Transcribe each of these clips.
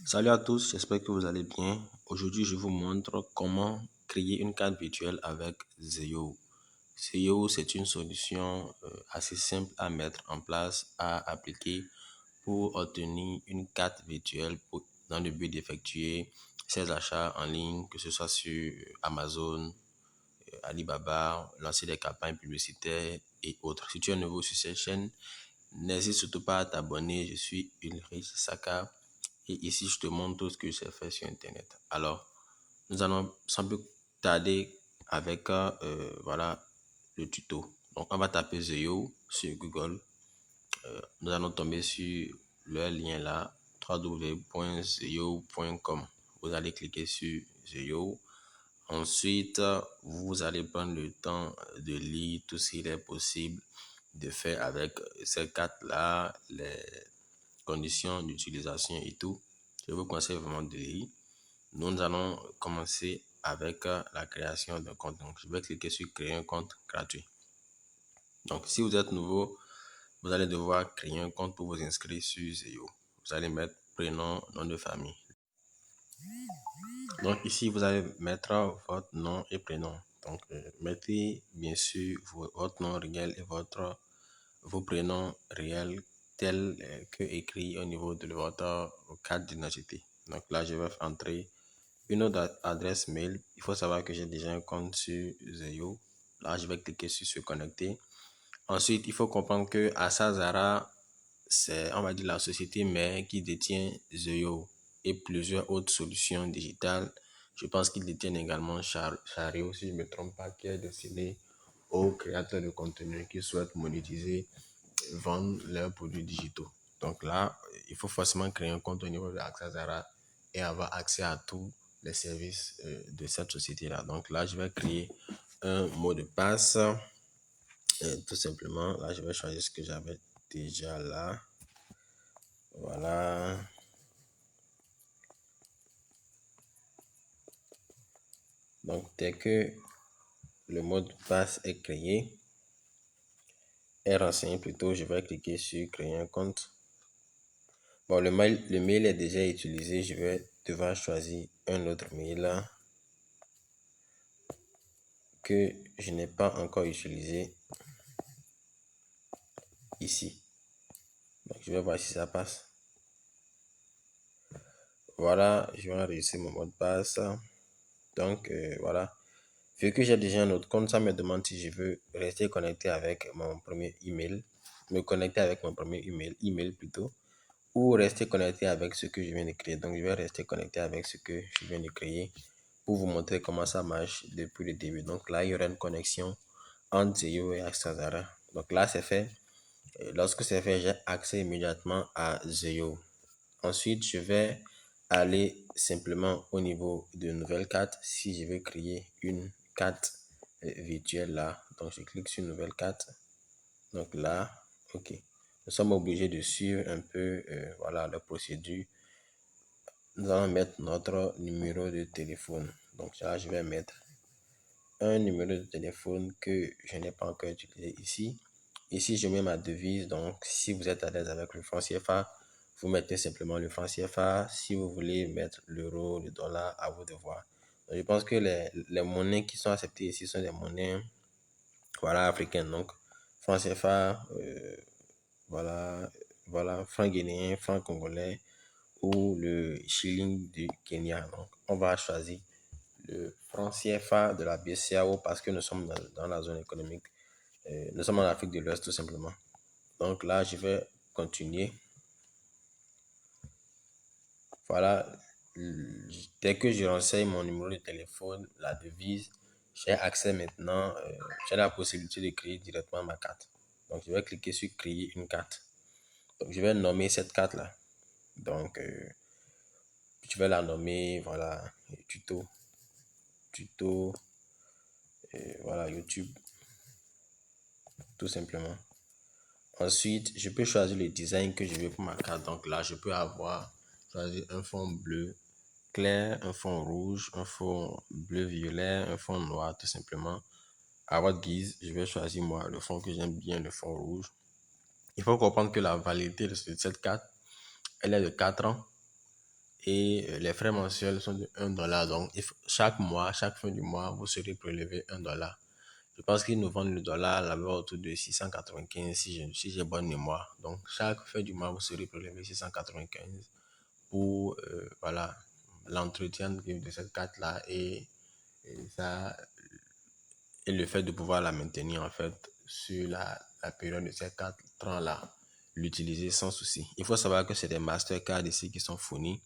Salut à tous, j'espère que vous allez bien. Aujourd'hui, je vous montre comment créer une carte virtuelle avec Zeo. Zeo, c'est une solution assez simple à mettre en place, à appliquer pour obtenir une carte virtuelle dans le but d'effectuer ses achats en ligne, que ce soit sur Amazon, Alibaba, lancer des campagnes publicitaires et autres. Si tu es nouveau sur cette chaîne, n'hésite surtout pas à t'abonner. Je suis Ulrich Saka et ici je te montre tout ce que j'ai fait sur Internet. Alors, nous allons sans plus tarder avec voilà le tuto. Donc, on va taper Zeo sur Google. Nous allons tomber sur le lien là, www.zeo.com. Vous allez cliquer sur Zeo. Ensuite, vous allez prendre le temps de lire tout ce qu'il est possible de faire avec ces cartes-là, les conditions d'utilisation et tout. Je vous conseille vraiment de lire. Nous allons commencer avec la création d'un compte. Donc, je vais cliquer sur créer un compte gratuit. Donc, si vous êtes nouveau, vous allez devoir créer un compte pour vous inscrire sur Zeo. Vous allez mettre prénom, nom de famille. Donc ici, vous allez mettre votre nom et prénom. Donc, mettez bien sûr votre nom réel et vos prénoms réels tels que écrit au niveau de votre carte d'identité. Donc là, je vais entrer une autre adresse mail. Il faut savoir que j'ai déjà un compte sur Zeo. Là, je vais cliquer sur se connecter. Ensuite, il faut comprendre que Asazara, c'est, on va dire, la société mère qui détient Zeo et plusieurs autres solutions digitales. Je pense qu'ils détiennent également Chario, si je ne me trompe pas, qui est destiné aux créateurs de contenu qui souhaitent monétiser, vendre leurs produits digitaux. Donc là, il faut forcément créer un compte au niveau de Asazara et avoir accès à tous les services de cette société-là. Donc là, je vais créer un mot de passe. Tout simplement, là, je vais choisir ce que j'avais déjà là. Voilà. Donc, dès que le mot de passe est créé, est renseigné plutôt, je vais cliquer sur créer un compte. Bon, le mail est déjà utilisé. Je vais devoir choisir un autre mail là, que je n'ai pas encore utilisé ici. Donc, je vais voir si ça passe. Voilà, je vais enregistrer mon mot de passe. Donc, voilà. Vu que j'ai déjà un autre compte, ça me demande si je veux rester connecté avec mon premier email, me connecter avec mon premier email plutôt, ou rester connecté avec ce que je viens de créer. Donc, je vais rester connecté avec ce que je viens de créer pour vous montrer comment ça marche depuis le début. Donc là, il y aura une connexion entre Zeo et Axazara. Donc là, c'est fait. Et lorsque c'est fait, j'ai accès immédiatement à Zeo. Ensuite, je vais aller simplement au niveau de nouvelle carte. Si je veux créer une carte virtuelle là, donc je clique sur nouvelle carte. Donc là, ok. Nous sommes obligés de suivre un peu voilà, la procédure. Nous allons mettre notre numéro de téléphone. Donc là, je vais mettre un numéro de téléphone que je n'ai pas encore utilisé ici. Ici, je mets ma devise. Donc, si vous êtes à l'aise avec le franc CFA, vous mettez simplement le franc CFA. Si vous voulez mettre l'euro, le dollar, à vous de voir. Donc, je pense que les monnaies qui sont acceptées ici sont des monnaies voilà, africaines. Donc, franc CFA, voilà, franc guinéen, franc congolais ou le shilling du Kenya. Donc, on va choisir le franc CFA de la BCEAO parce que nous sommes dans la zone économique. Nous sommes en Afrique de l'Ouest tout simplement. Donc là, je vais continuer. Voilà. Dès que je renseigne mon numéro de téléphone, la devise, j'ai accès maintenant, j'ai la possibilité de créer directement ma carte. Donc, je vais cliquer sur créer une carte. Donc, je vais nommer cette carte-là. Donc, je vais la nommer, voilà, tuto, voilà, YouTube, tout simplement. Ensuite, je peux choisir le design que je veux pour ma carte. Donc là, je peux choisir un fond bleu clair, un fond rouge, un fond bleu-violet, un fond noir, tout simplement. À votre guise, je vais choisir moi le fond que j'aime bien, le fond rouge. Il faut comprendre que la validité de cette carte, elle est de 4 ans. et les frais mensuels sont de 1 $. Donc, chaque mois, chaque fin du mois, vous serez prélevé 1 $. Je pense qu'ils nous vendent le dollar là-bas autour de 695 si j'ai bonne mémoire. Donc, chaque fin du mois, vous serez prélevé 695 pour voilà, l'entretien de cette carte-là et ça, et le fait de pouvoir la maintenir en fait sur la période de ces 4 ans-là, l'utiliser sans souci. Il faut savoir que c'est des Mastercard ici qui sont fournis.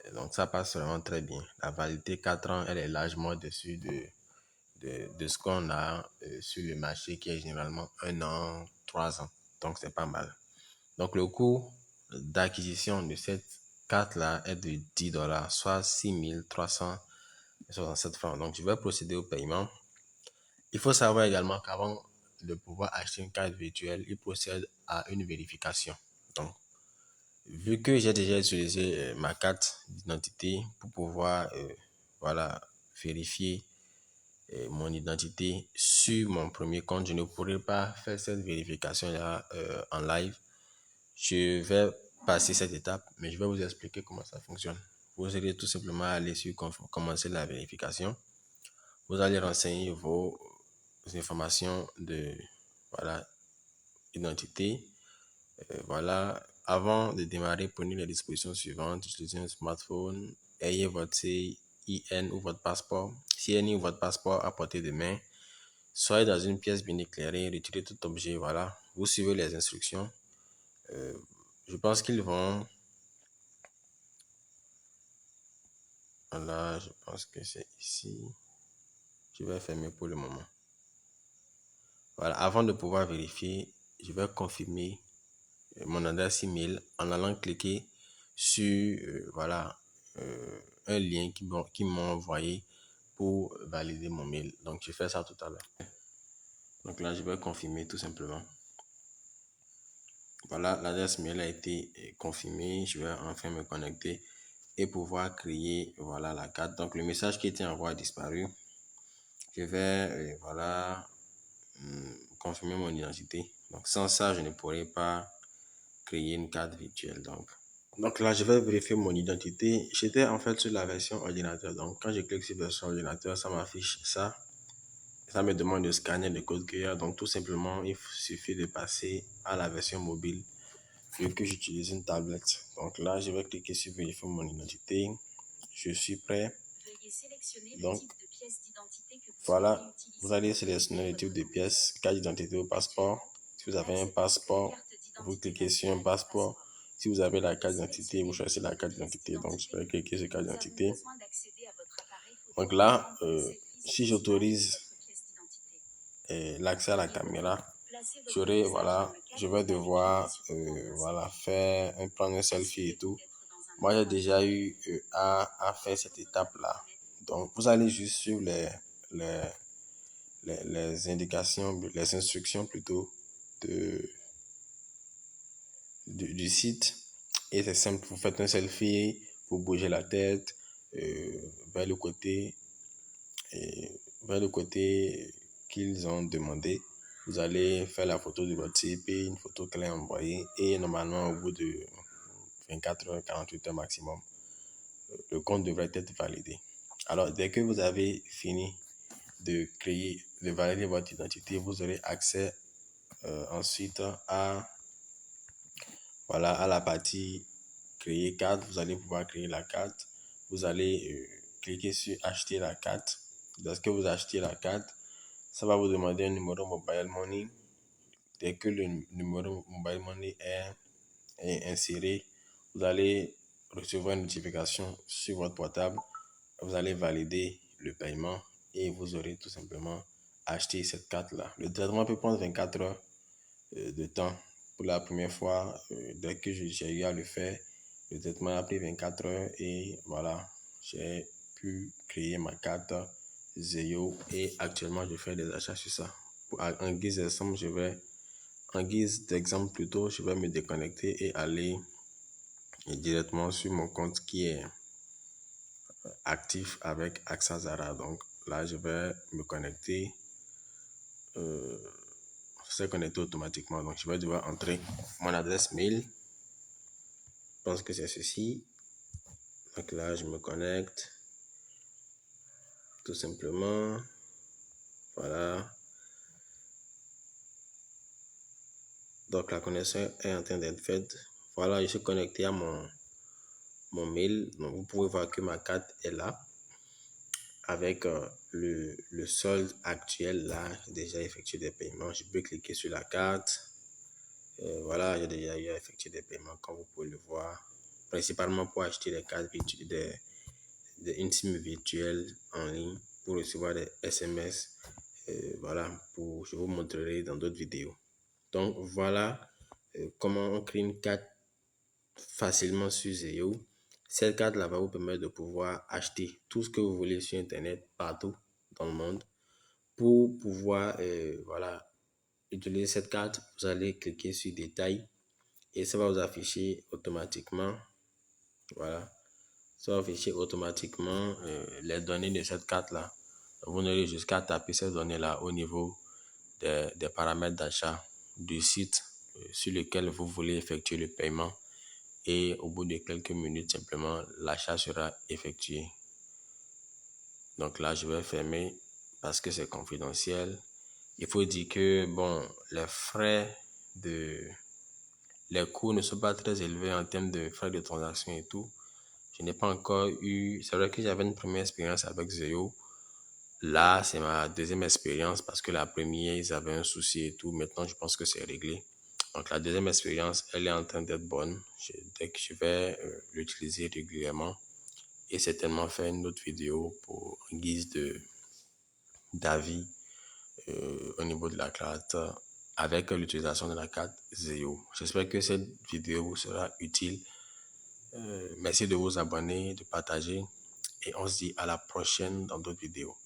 Et donc ça passe vraiment très bien. La validité 4 ans, elle est largement dessus de ce qu'on a sur le marché qui est généralement 1 an, 3 ans. Donc c'est pas mal. Donc le coût d'acquisition de cette carte-là est de 10 $, soit 6 367 francs. Donc je vais procéder au paiement. Il faut savoir également qu'avant de pouvoir acheter une carte virtuelle, il procède à une vérification. Donc, vu que j'ai déjà utilisé ma carte d'identité pour pouvoir voilà, vérifier mon identité sur mon premier compte, je ne pourrai pas faire cette vérification-là en live. Je vais passer cette étape, mais je vais vous expliquer comment ça fonctionne. Vous allez tout simplement aller sur commencer la vérification. Vous allez renseigner vos informations de voilà, identité. Voilà, avant de démarrer, prenez les dispositions suivantes. Utilisez un smartphone. Ayez votre CIN ou votre passeport. CNI ou votre passeport à portée de main. Soyez dans une pièce bien éclairée. Retirez tout objet. Voilà, vous suivez les instructions. Je pense qu'ils vont. Voilà, je pense que c'est ici. Je vais fermer pour le moment. Voilà, avant de pouvoir vérifier, je vais confirmer mon adresse email en allant cliquer sur voilà, un lien qui m'a envoyé pour valider mon mail. Donc, je fais ça tout à l'heure. Donc là, je vais confirmer tout simplement. Voilà, l'adresse mail a été confirmée. Je vais enfin me connecter et pouvoir créer voilà, la carte. Donc, le message qui était envoyé a disparu. Je vais voilà, confirmer mon identité. Donc, sans ça, je ne pourrai pas créer une carte virtuelle. Donc là, je vais vérifier mon identité. J'étais en fait sur la version ordinateur. Donc quand je clique sur version ordinateur, ça m'affiche ça. Ça me demande de scanner le code QR. Donc tout simplement, il suffit de passer à la version mobile vu que j'utilise une tablette. Donc là, je vais cliquer sur vérifier mon identité. Je suis prêt. Donc voilà, vous allez sélectionner le type de pièce, carte d'identité ou passeport. Si vous avez un passeport, vous cliquez sur un passeport. Si vous avez la carte d'identité, vous choisissez la carte d'identité. Donc, je vais cliquer sur carte d'identité. Donc là, si j'autorise l'accès à la caméra, voilà, je vais devoir voilà, prendre un selfie et tout. Moi, j'ai déjà eu à faire cette étape-là. Donc, vous allez juste suivre les indications, les instructions plutôt du site. Et c'est simple, vous faites un selfie, vous bougez la tête vers le côté, vers le côté qu'ils ont demandé. Vous allez faire la photo de votre CP, une photo qu'elle a envoyée et normalement au bout de 24 heures, 48 heures maximum, le compte devrait être validé. Alors, dès que vous avez fini de valider votre identité, vous aurez accès ensuite voilà, à la partie créer carte. Vous allez pouvoir créer la carte. Vous allez cliquer sur acheter la carte. Lorsque vous achetez la carte, ça va vous demander un numéro mobile money. Dès que le numéro mobile money est inséré, vous allez recevoir une notification sur votre portable. Vous allez valider le paiement et vous aurez tout simplement acheté cette carte-là. Le traitement peut prendre 24 heures de temps. Pour la première fois, dès que j'ai eu à le faire, le traitement a pris 24 heures et voilà, j'ai pu créer ma carte Zeo et actuellement je fais des achats sur ça. En guise d'exemple, je vais me déconnecter et aller directement sur mon compte qui est actif avec AXA Zara. Donc là, je vais me connecter. C'est connecté automatiquement. Donc je vais devoir entrer mon adresse mail. Je pense que c'est ceci. Donc là, je me connecte. Tout simplement. Voilà. Donc la connexion est en train d'être faite. Voilà, je suis connecté à mon mail. Donc vous pouvez voir que ma carte est là. Avec le solde actuel là, j'ai déjà effectué des paiements. Je peux cliquer sur la carte. Voilà, j'ai déjà eu à effectuer des paiements comme vous pouvez le voir. Principalement pour acheter des cartes virtuelles, une SIM virtuelle en ligne pour recevoir des SMS. Voilà, je vous montrerai dans d'autres vidéos. Donc voilà comment on crée une carte facilement sur Zeo. Cette carte-là va vous permettre de pouvoir acheter tout ce que vous voulez sur Internet partout dans le monde. Pour pouvoir voilà, utiliser cette carte, vous allez cliquer sur Détails et ça va vous afficher automatiquement. Voilà, ça va afficher automatiquement les données de cette carte-là. Vous n'aurez jusqu'à taper ces données-là au niveau des paramètres d'achat du site sur lequel vous voulez effectuer le paiement. Et au bout de quelques minutes, simplement, l'achat sera effectué. Donc là, je vais fermer parce que c'est confidentiel. Il faut dire que, bon, les coûts ne sont pas très élevés en termes de frais de transaction et tout. Je n'ai pas encore eu... C'est vrai que j'avais une première expérience avec Zeo. Là, c'est ma deuxième expérience parce que la première, ils avaient un souci et tout. Maintenant, je pense que c'est réglé. Donc, la deuxième expérience, elle est en train d'être bonne. Dès que je vais l'utiliser régulièrement et certainement faire une autre vidéo pour en guise d'avis au niveau de la carte avec l'utilisation de la carte Zeo. J'espère que cette vidéo vous sera utile. Merci de vous abonner, de partager et on se dit à la prochaine dans d'autres vidéos.